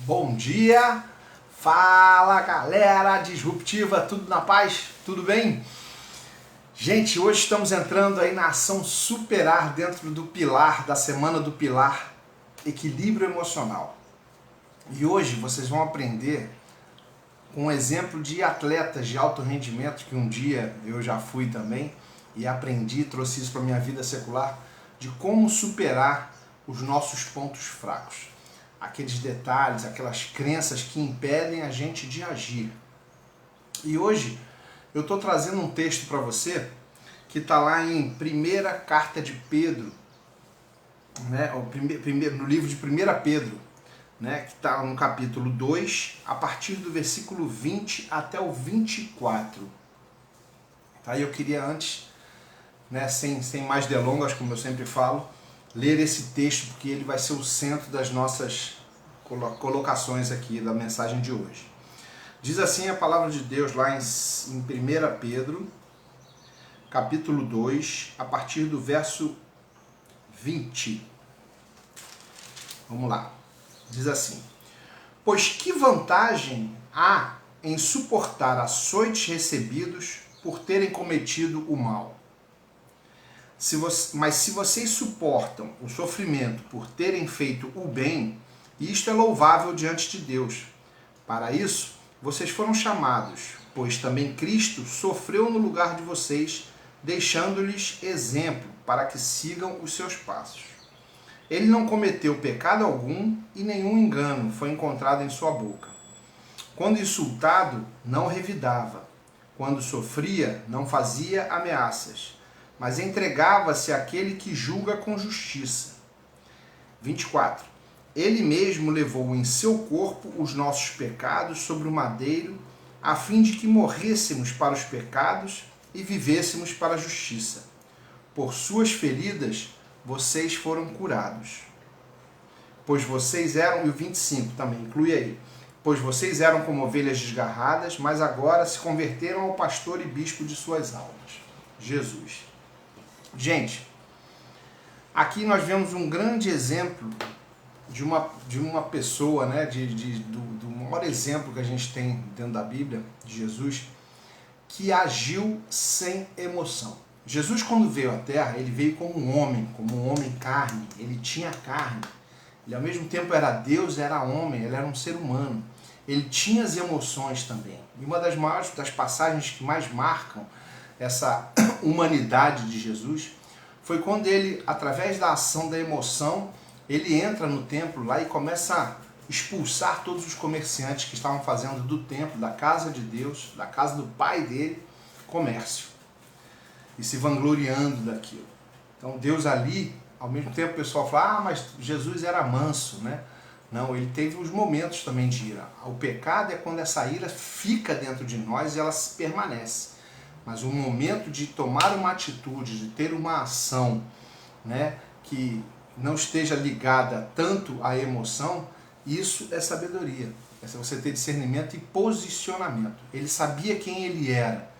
Bom dia, fala galera disruptiva, tudo na paz? Tudo bem? Gente, hoje estamos entrando aí na ação superar dentro do pilar, da semana do pilar, equilíbrio emocional. E hoje vocês vão aprender com um exemplo de atletas de alto rendimento, que um dia eu já fui também, e aprendi, trouxe isso para a minha vida secular, de como superar os nossos pontos fracos. Aqueles detalhes, aquelas crenças que impedem a gente de agir. E hoje eu estou trazendo um texto para você que está lá em primeira carta de Pedro, né? No livro de 1 Pedro, né? Que está no capítulo 2, a partir do versículo 20 até o 24. Tá? Eu queria antes, né, sem mais delongas, como eu sempre falo, ler esse texto, porque ele vai ser o centro das nossas colocações aqui da mensagem de hoje. Diz assim a palavra de Deus lá em 1 Pedro, capítulo 2, a partir do verso 20. Vamos lá. Diz assim: pois que vantagem há em suportar açoites recebidos por terem cometido o mal? Mas se vocês suportam o sofrimento por terem feito o bem, isto é louvável diante de Deus. Para isso, vocês foram chamados, pois também Cristo sofreu no lugar de vocês, deixando-lhes exemplo para que sigam os seus passos. Ele não cometeu pecado algum e nenhum engano foi encontrado em sua boca. Quando insultado, não revidava. Quando sofria, não fazia ameaças, mas entregava-se àquele que julga com justiça. 24. Ele mesmo levou em seu corpo os nossos pecados sobre o madeiro, a fim de que morrêssemos para os pecados e vivêssemos para a justiça. Por suas feridas, vocês foram curados. Pois vocês eram, e o 25 também, inclui aí. Pois vocês eram como ovelhas desgarradas, mas agora se converteram ao pastor e bispo de suas almas, Jesus. Gente, aqui nós vemos um grande exemplo de uma pessoa, né, do maior exemplo que a gente tem dentro da Bíblia, de Jesus, que agiu sem emoção. Jesus, quando veio à Terra, ele veio como um homem carne, ele tinha carne. Ele ao mesmo tempo era Deus, era homem, ele era um ser humano. Ele tinha as emoções também. E uma das passagens que mais marcam essa humanidade de Jesus foi quando ele, através da ação da emoção, ele entra no templo lá e começa a expulsar todos os comerciantes que estavam fazendo do templo, da casa de Deus, da casa do pai dele, comércio. E se vangloriando daquilo. Então Deus ali, ao mesmo tempo o pessoal fala, mas Jesus era manso, né? Não, ele teve os momentos também de ira. O pecado é quando essa ira fica dentro de nós e ela se permanece. Mas o momento de tomar uma atitude, de ter uma ação, né, que não esteja ligada tanto à emoção, isso é sabedoria. É você ter discernimento e posicionamento. Ele sabia quem ele era.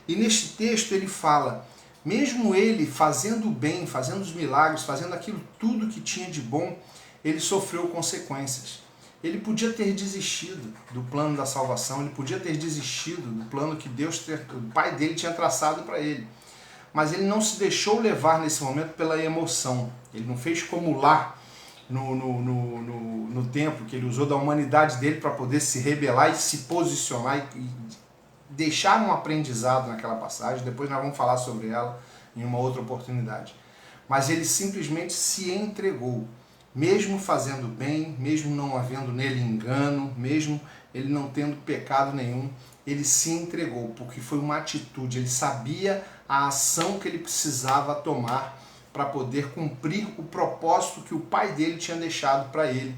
E neste texto ele fala, mesmo ele fazendo o bem, fazendo os milagres, fazendo aquilo tudo que tinha de bom, ele sofreu consequências. Ele podia ter desistido do plano da salvação, ele podia ter desistido do plano que o pai dele tinha traçado para ele. Mas ele não se deixou levar nesse momento pela emoção. Ele não fez como lá no templo, que ele usou da humanidade dele para poder se rebelar e se posicionar e deixar um aprendizado naquela passagem. Depois nós vamos falar sobre ela em uma outra oportunidade. Mas ele simplesmente se entregou. Mesmo fazendo bem, mesmo não havendo nele engano, mesmo ele não tendo pecado nenhum, ele se entregou, porque foi uma atitude, ele sabia a ação que ele precisava tomar para poder cumprir o propósito que o pai dele tinha deixado para ele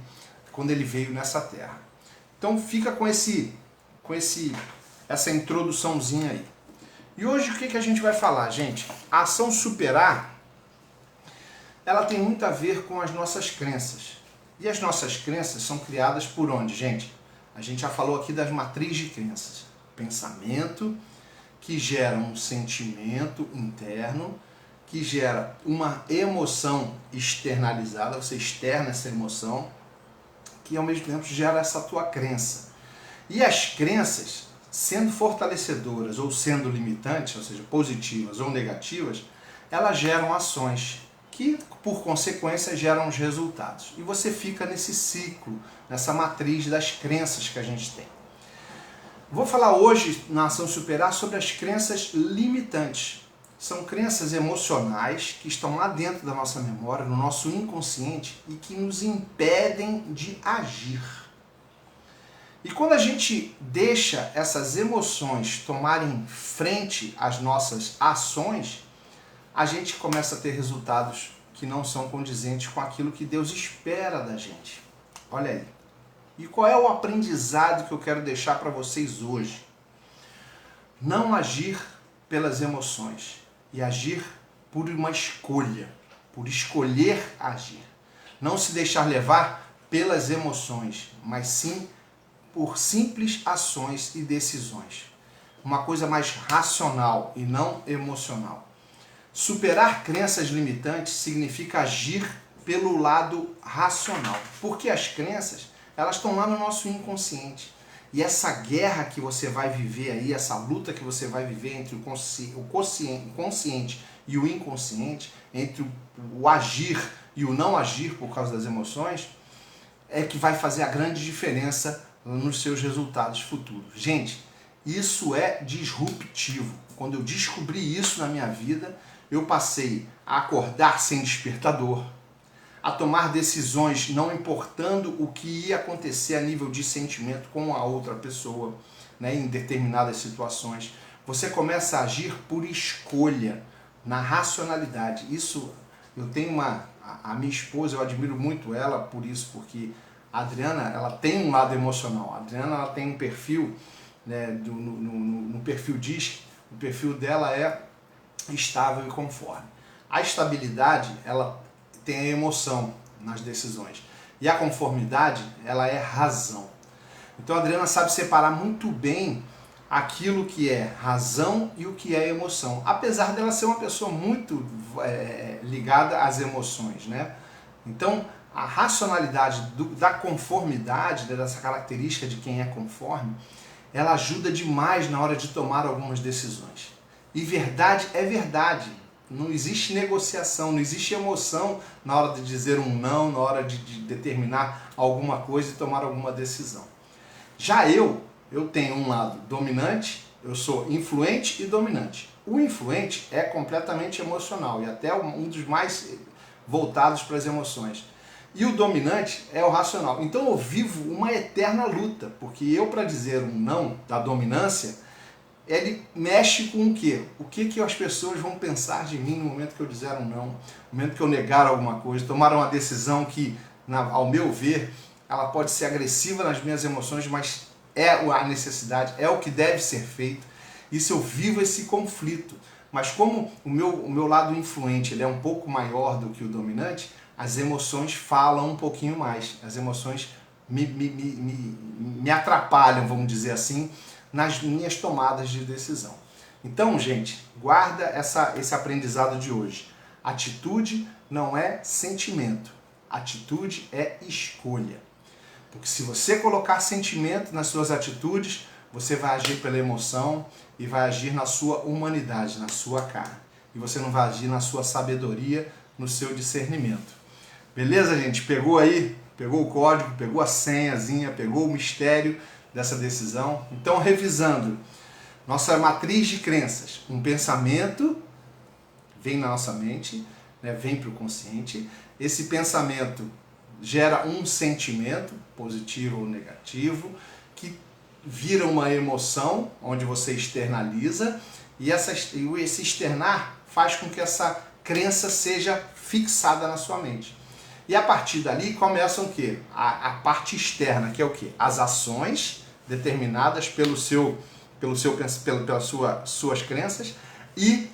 quando ele veio nessa terra. Então fica com essa introduçãozinha aí. E hoje o que a gente vai falar, gente? A ação superar, ela tem muito a ver com as nossas crenças. E as nossas crenças são criadas por onde, gente? A gente já falou aqui das matrizes de crenças. Pensamento, que gera um sentimento interno, que gera uma emoção externalizada, você externa essa emoção, que ao mesmo tempo gera essa tua crença. E as crenças, sendo fortalecedoras ou sendo limitantes, ou seja, positivas ou negativas, elas geram ações que, por consequência, geram os resultados. E você fica nesse ciclo, nessa matriz das crenças que a gente tem. Vou falar hoje, na Ação Superar, sobre as crenças limitantes. São crenças emocionais que estão lá dentro da nossa memória, no nosso inconsciente, e que nos impedem de agir. E quando a gente deixa essas emoções tomarem frente às nossas ações, a gente começa a ter resultados que não são condizentes com aquilo que Deus espera da gente. Olha aí. E qual é o aprendizado que eu quero deixar para vocês hoje? Não agir pelas emoções e agir por uma escolha, por escolher agir. Não se deixar levar pelas emoções, mas sim por simples ações e decisões. Uma coisa mais racional e não emocional. Superar crenças limitantes significa agir pelo lado racional, porque as crenças, elas estão lá no nosso inconsciente. E essa guerra que você vai viver aí, essa luta que você vai viver entre o consciente e o inconsciente, entre o agir e o não agir por causa das emoções, é que vai fazer a grande diferença nos seus resultados futuros. Gente, isso é disruptivo. Quando eu descobri isso na minha vida, eu passei a acordar sem despertador, a tomar decisões não importando o que ia acontecer a nível de sentimento com a outra pessoa, né, em determinadas situações. Você começa a agir por escolha, na racionalidade. Isso, eu tenho a minha esposa, eu admiro muito ela por isso, porque a Adriana, ela tem um lado emocional. A Adriana, ela tem um perfil, né, no perfil DISC, o perfil dela é estável e conforme. A estabilidade, ela tem a emoção nas decisões. E a conformidade, ela é razão. Então a Adriana sabe separar muito bem aquilo que é razão e o que é emoção. Apesar dela ser uma pessoa muito ligada às emoções, né? Então a racionalidade da conformidade, dessa característica de quem é conforme, ela ajuda demais na hora de tomar algumas decisões. E verdade é verdade. Não existe negociação, não existe emoção na hora de dizer um não, na hora de determinar alguma coisa e tomar alguma decisão. Já eu tenho um lado dominante, eu sou influente e dominante. O influente é completamente emocional e até um dos mais voltados para as emoções. E o dominante é o racional. Então eu vivo uma eterna luta, porque eu, para dizer um não da dominância, ele mexe com o quê? O que as pessoas vão pensar de mim no momento que eu dizer um não, no momento que eu negar alguma coisa, tomar uma decisão que, ao meu ver, ela pode ser agressiva nas minhas emoções, mas é a necessidade, é o que deve ser feito. Isso eu vivo esse conflito. Mas como o meu lado influente ele é um pouco maior do que o dominante, as emoções falam um pouquinho mais. As emoções me atrapalham, vamos dizer assim, nas minhas tomadas de decisão. Então, gente, guarda esse aprendizado de hoje. Atitude não é sentimento. Atitude é escolha. Porque se você colocar sentimento nas suas atitudes, você vai agir pela emoção e vai agir na sua humanidade, na sua cara. E você não vai agir na sua sabedoria, no seu discernimento. Beleza, gente? Pegou aí? Pegou o código, pegou a senhazinha, pegou o mistério dessa decisão? Então, revisando, nossa matriz de crenças, um pensamento vem na nossa mente, né, vem para o consciente, esse pensamento gera um sentimento, positivo ou negativo, que vira uma emoção, onde você externaliza, e esse externar faz com que essa crença seja fixada na sua mente. E a partir dali começam o quê? A parte externa, que é o quê? As ações determinadas pelas suas crenças e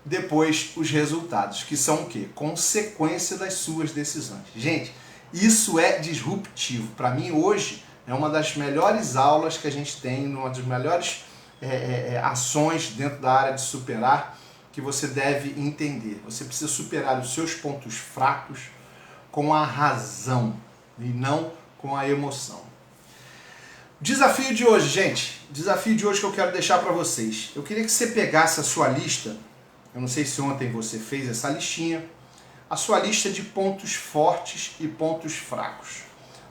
depois os resultados, que são o quê? Consequência das suas decisões. Gente, isso é disruptivo. Para mim, hoje, é uma das melhores aulas que a gente tem, uma das melhores ações dentro da área de superar, que você deve entender. Você precisa superar os seus pontos fracos com a razão e não com a emoção. Desafio de hoje, gente. Desafio de hoje que eu quero deixar para vocês. Eu queria que você pegasse a sua lista. Eu não sei se ontem você fez essa listinha. A sua lista de pontos fortes e pontos fracos.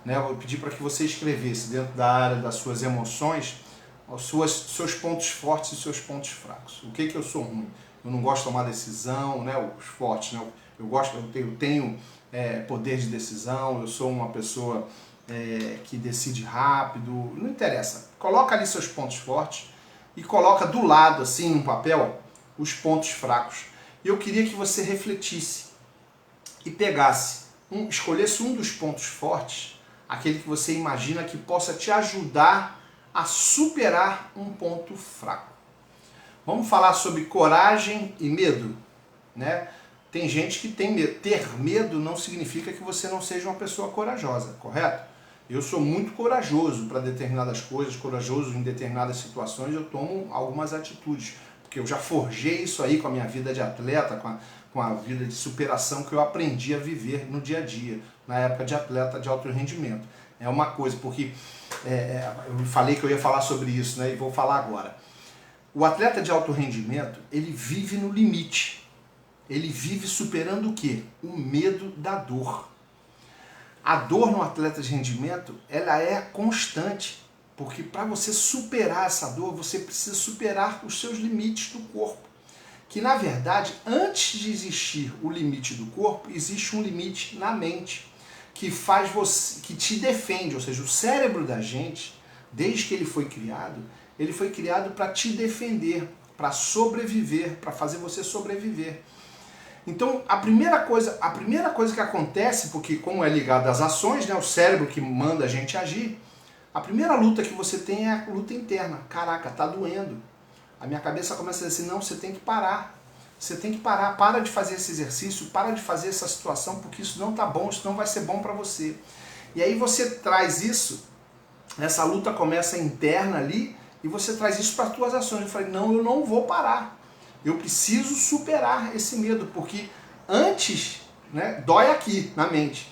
Né? Eu vou pedir para que você escrevesse dentro da área das suas emoções seus pontos fortes e seus pontos fracos. O que eu sou ruim? Eu não gosto de tomar decisão, né? Os fortes, né? Eu tenho poder de decisão, eu sou uma pessoa que decide rápido, não interessa. Coloca ali seus pontos fortes e coloca do lado, assim, num papel, os pontos fracos. E eu queria que você refletisse e pegasse, escolhesse um dos pontos fortes, aquele que você imagina que possa te ajudar a superar um ponto fraco. Vamos falar sobre coragem e medo, né? Tem gente que tem medo. Ter medo não significa que você não seja uma pessoa corajosa, correto? Eu sou muito corajoso para determinadas coisas, corajoso em determinadas situações, eu tomo algumas atitudes, porque eu já forjei isso aí com a minha vida de atleta, com a vida de superação que eu aprendi a viver no dia a dia, na época de atleta de alto rendimento. É uma coisa, porque eu falei que eu ia falar sobre isso, né? E vou falar agora. O atleta de alto rendimento, ele vive no limite. Ele vive superando o quê? O medo da dor. A dor no atleta de rendimento, ela é constante, porque para você superar essa dor, você precisa superar os seus limites do corpo. Que na verdade, antes de existir o limite do corpo, existe um limite na mente, que faz você, que te defende, ou seja, o cérebro da gente, desde que ele foi criado para te defender, para sobreviver, para fazer você sobreviver. Então, a primeira coisa que acontece, porque como é ligado às ações, né, o cérebro que manda a gente agir, a primeira luta que você tem é a luta interna. Caraca, tá doendo. A minha cabeça começa a dizer assim, não, você tem que parar. Você tem que parar, para de fazer esse exercício, para de fazer essa situação, porque isso não tá bom, isso não vai ser bom para você. E aí você traz isso, essa luta começa interna ali, e você traz isso para as tuas ações. Eu falei, não, eu não vou parar. Eu preciso superar esse medo, porque antes, né, dói aqui na mente,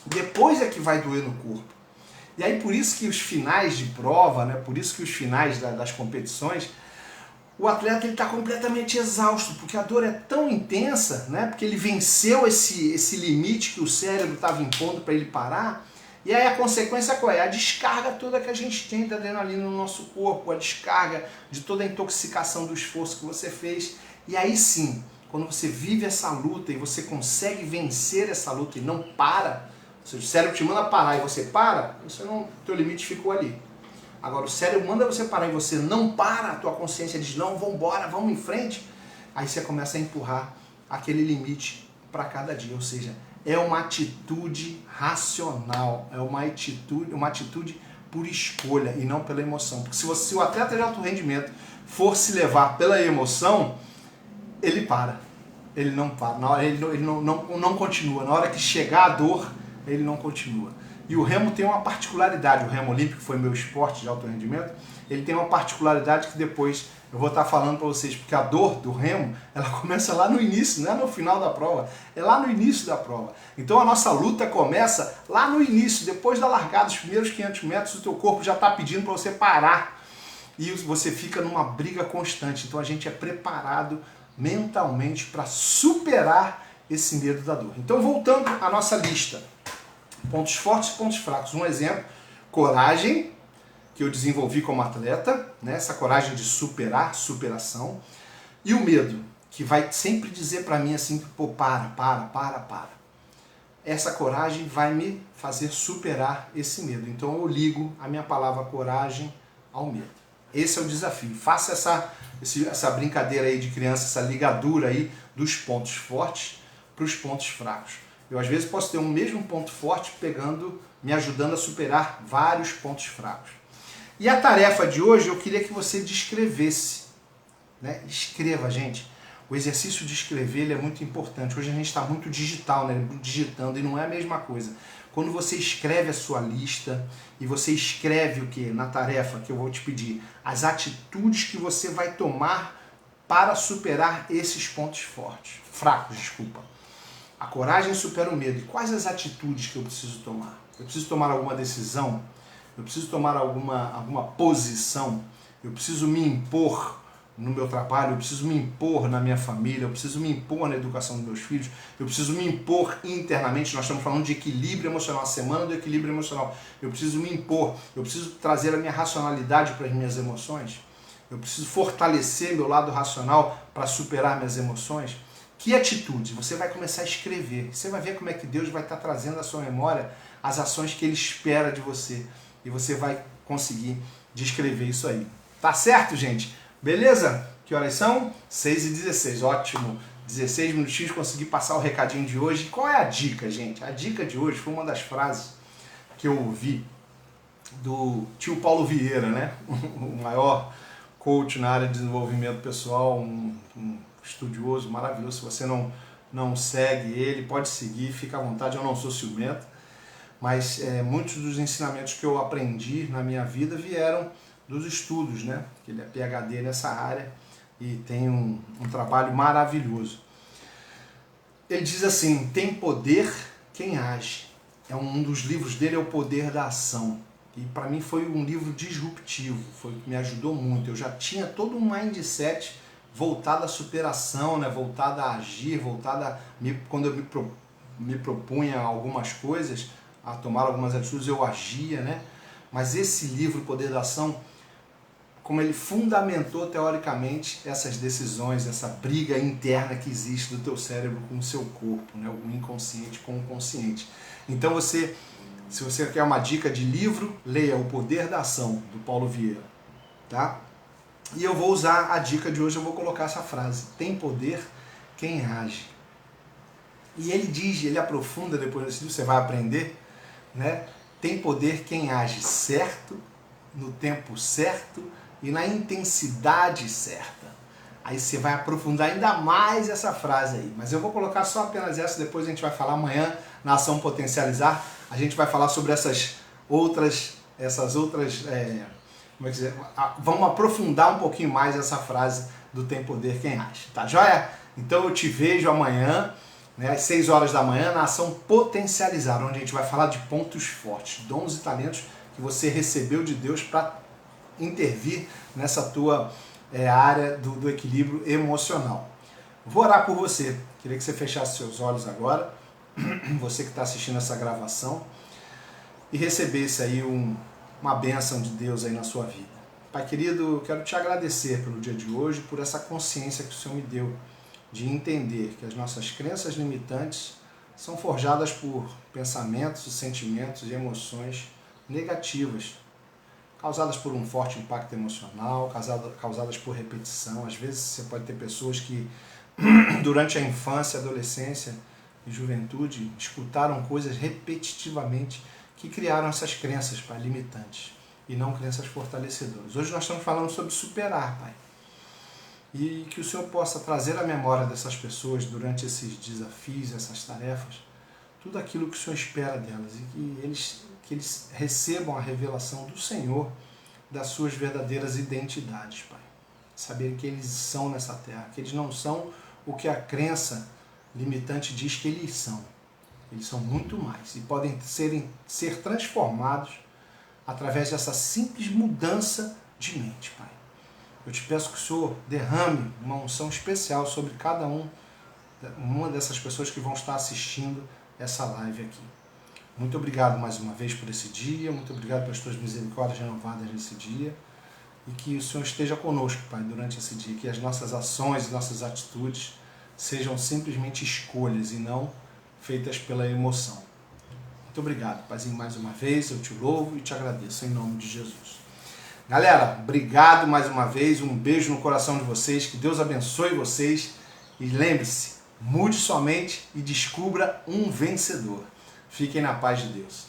depois é que vai doer no corpo. E aí por isso que os finais de prova, né, por isso que os finais das competições, o atleta está completamente exausto, porque a dor é tão intensa, né, porque ele venceu esse limite que o cérebro estava impondo para ele parar. E aí a consequência qual é? A descarga toda que a gente tem da adrenalina no nosso corpo, a descarga de toda a intoxicação do esforço que você fez. E aí sim, quando você vive essa luta e você consegue vencer essa luta e não para, ou seja, o cérebro te manda parar e você para, teu limite ficou ali. Agora o cérebro manda você parar e você não para, a tua consciência diz, não, vamos embora, vamos em frente. Aí você começa a empurrar aquele limite para cada dia, ou seja, é uma atitude racional, é uma atitude por escolha e não pela emoção. Porque se o atleta de alto rendimento for se levar pela emoção, ele para. Ele não para, na hora, ele não continua. Na hora que chegar a dor, ele não continua. E o remo tem uma particularidade, o remo olímpico, que foi meu esporte de alto rendimento, ele tem uma particularidade que depois eu vou estar falando para vocês, porque a dor do remo, ela começa lá no início, não é no final da prova, é lá no início da prova. Então a nossa luta começa lá no início, depois da largada, os primeiros 500 metros, o teu corpo já está pedindo para você parar. E você fica numa briga constante. Então a gente é preparado mentalmente para superar esse medo da dor. Então voltando à nossa lista, pontos fortes e pontos fracos. Um exemplo, coragem, que eu desenvolvi como atleta, né? Essa coragem de superar, superação. E o medo, que vai sempre dizer para mim assim, pô, para. Essa coragem vai me fazer superar esse medo. Então eu ligo a minha palavra coragem ao medo. Esse é o desafio. Faça essa brincadeira aí de criança, essa ligadura aí dos pontos fortes para os pontos fracos. Eu às vezes posso ter um mesmo ponto forte me ajudando a superar vários pontos fracos. E a tarefa de hoje eu queria que você descrevesse, né? Escreva, gente. O exercício de escrever ele é muito importante. Hoje a gente está muito digital, né? Digitando, e não é a mesma coisa. Quando você escreve a sua lista e você escreve o que na tarefa que eu vou te pedir, as atitudes que você vai tomar para superar esses pontos fracos. A coragem supera o medo. E quais as atitudes que eu preciso tomar? eu preciso tomar alguma decisão, eu preciso tomar alguma posição, eu preciso me impor no meu trabalho, eu preciso me impor na minha família, eu preciso me impor na educação dos meus filhos, eu preciso me impor internamente. Nós estamos falando de equilíbrio emocional, a semana do equilíbrio emocional. Eu preciso me impor, eu preciso trazer a minha racionalidade para as minhas emoções, eu preciso fortalecer meu lado racional para superar minhas emoções. Que atitude? Você vai começar a escrever, você vai ver como é que Deus vai estar trazendo à sua memória as ações que Ele espera de você, e você vai conseguir descrever isso aí. Tá certo, gente? Beleza? Que horas são? 6h16, ótimo. 16 minutinhos, consegui passar o recadinho de hoje. Qual é a dica, gente? A dica de hoje foi uma das frases que eu ouvi do tio Paulo Vieira, né? O maior coach na área de desenvolvimento pessoal, um estudioso maravilhoso. Se você não segue ele, pode seguir, fica à vontade, eu não sou ciumento. Mas muitos dos ensinamentos que eu aprendi na minha vida vieram dos estudos, né? Ele é PhD nessa área e tem um trabalho maravilhoso. Ele diz assim: tem poder quem age. Um dos livros dele é O Poder da Ação. E para mim foi um livro disruptivo, me ajudou muito. Eu já tinha todo um mindset voltado à superação, né? Voltado a agir, quando eu me propunha algumas coisas, a tomar algumas atitudes, eu agia, né? Mas esse livro, O Poder da Ação, como ele fundamentou teoricamente essas decisões, essa briga interna que existe do teu cérebro com o seu corpo, né? O inconsciente com o consciente. Então se você quer uma dica de livro, leia O Poder da Ação, do Paulo Vieira, tá? E eu vou usar a dica de hoje, eu vou colocar essa frase: tem poder quem age. E ele diz, ele aprofunda depois desse livro, você vai aprender, né? Tem poder quem age certo, no tempo certo e na intensidade certa. Aí você vai aprofundar ainda mais essa frase aí. Mas eu vou colocar só apenas essa, depois a gente vai falar amanhã na Ação Potencializar. A gente vai falar sobre essas outras como é que dizer? Vamos aprofundar um pouquinho mais essa frase do tem poder quem age. Tá joia? Então eu te vejo amanhã, né, às 6 horas da manhã, na Ação Potencializar, onde a gente vai falar de pontos fortes, dons e talentos que você recebeu de Deus para intervir nessa tua área do equilíbrio emocional. Vou orar por você. Queria que você fechasse seus olhos agora, você que está assistindo essa gravação, e recebesse aí uma bênção de Deus aí na sua vida. Pai querido, eu quero te agradecer pelo dia de hoje, por essa consciência que o Senhor me deu de entender que as nossas crenças limitantes são forjadas por pensamentos, sentimentos e emoções negativas, causadas por um forte impacto emocional, causadas por repetição. Às vezes você pode ter pessoas que durante a infância, adolescência e juventude escutaram coisas repetitivamente que criaram essas crenças, Pai, limitantes e não crenças fortalecedoras. Hoje nós estamos falando sobre superar, Pai. E que o Senhor possa trazer à memória dessas pessoas durante esses desafios, essas tarefas, tudo aquilo que o Senhor espera delas e que eles recebam a revelação do Senhor das suas verdadeiras identidades, Pai. Saberem que eles são nessa terra, que eles não são o que a crença limitante diz que eles são. Eles são muito mais e podem ser transformados através dessa simples mudança de mente, Pai. Eu te peço que o Senhor derrame uma unção especial sobre cada uma dessas pessoas que vão estar assistindo essa live aqui. Muito obrigado mais uma vez por esse dia, muito obrigado pelas tuas misericórdias renovadas nesse dia, e que o Senhor esteja conosco, Pai, durante esse dia, que as nossas ações e nossas atitudes sejam simplesmente escolhas e não feitas pela emoção. Muito obrigado, Paizinho, mais uma vez, eu te louvo e te agradeço, em nome de Jesus. Galera, obrigado mais uma vez, um beijo no coração de vocês, que Deus abençoe vocês, e lembre-se, mude sua mente e descubra um vencedor. Fiquem na paz de Deus.